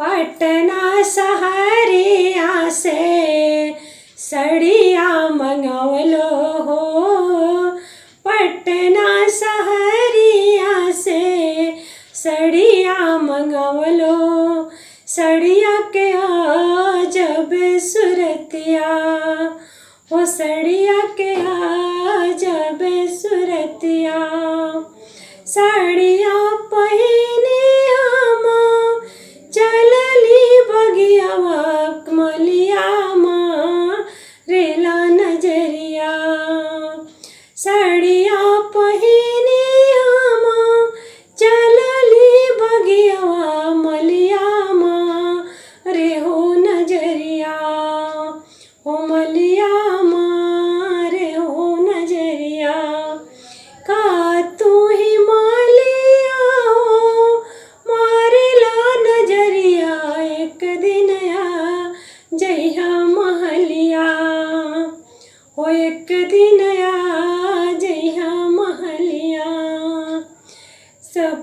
पटना शहरिया से सड़िया मंगवलो हो। पटना शहरिया से सड़िया मंगवलो। सड़िया के आजब सुरतिया हो। सड़िया के आजब सुरतिया। साड़िया पहिने हम चलली बगियावा मलिया रेला नजरिया। साड़िया पहिने हम चलली बगियावा मलिया रे हो नजरिया। हो मलिया रे हो नजरिया। का तू ही मालिया हो मारेला नजरिया। एक दिन आ जइहा महलिया हो। एक दिन आ जइहा महलिया।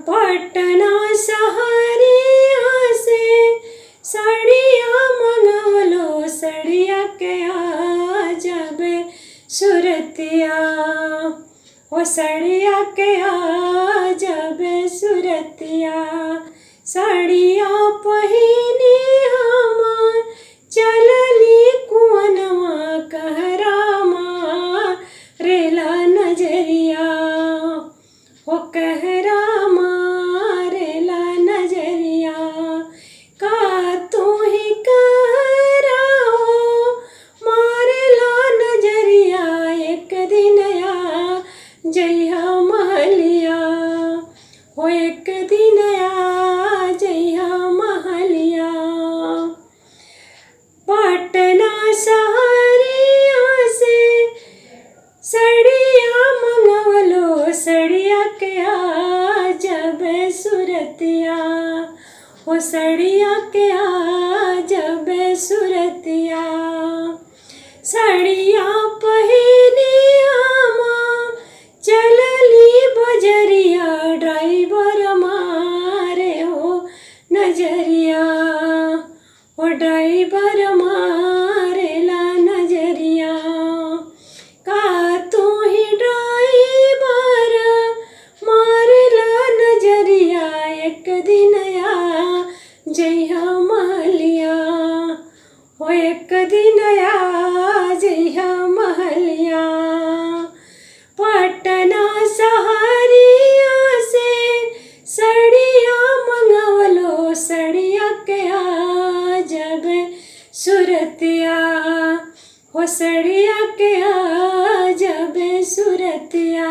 पटना शहरिया से सड़िया मंगवलो। सड़िया के आजब सुरतिया हो। सड़िया के आजब सुरतिया। साड़िया पहिने हम चलली कुवनवा कहरामा रेला नजरिया हो। कहरामा रेला नजरिया। का तू ही कहरा हो मारेला नजरिया। एक दिन आ जइहा महलिया हो। एक दिन आ जइहा महलिया। पटना शहरिया से सड़िया मंगवलो। सड़िया के आजब सुरतिया हो। सड़िया के आजब सुरतिया। सड़िया पहिने हम चलली बजरिया। ड्राइवर मारे हो नजरिया हो। ड्राइवर मारेला नजरिया। का तू ही ड्राइवर मारेला नजरिया। एक दिन आ जइहा महलिया हो। एक दिन आ जइहा महलिया। पटना शहरिया से सड़िया मंगवलो। सड़िया के आजब सुरतिया हो। सड़िया के आजब सुरतिया।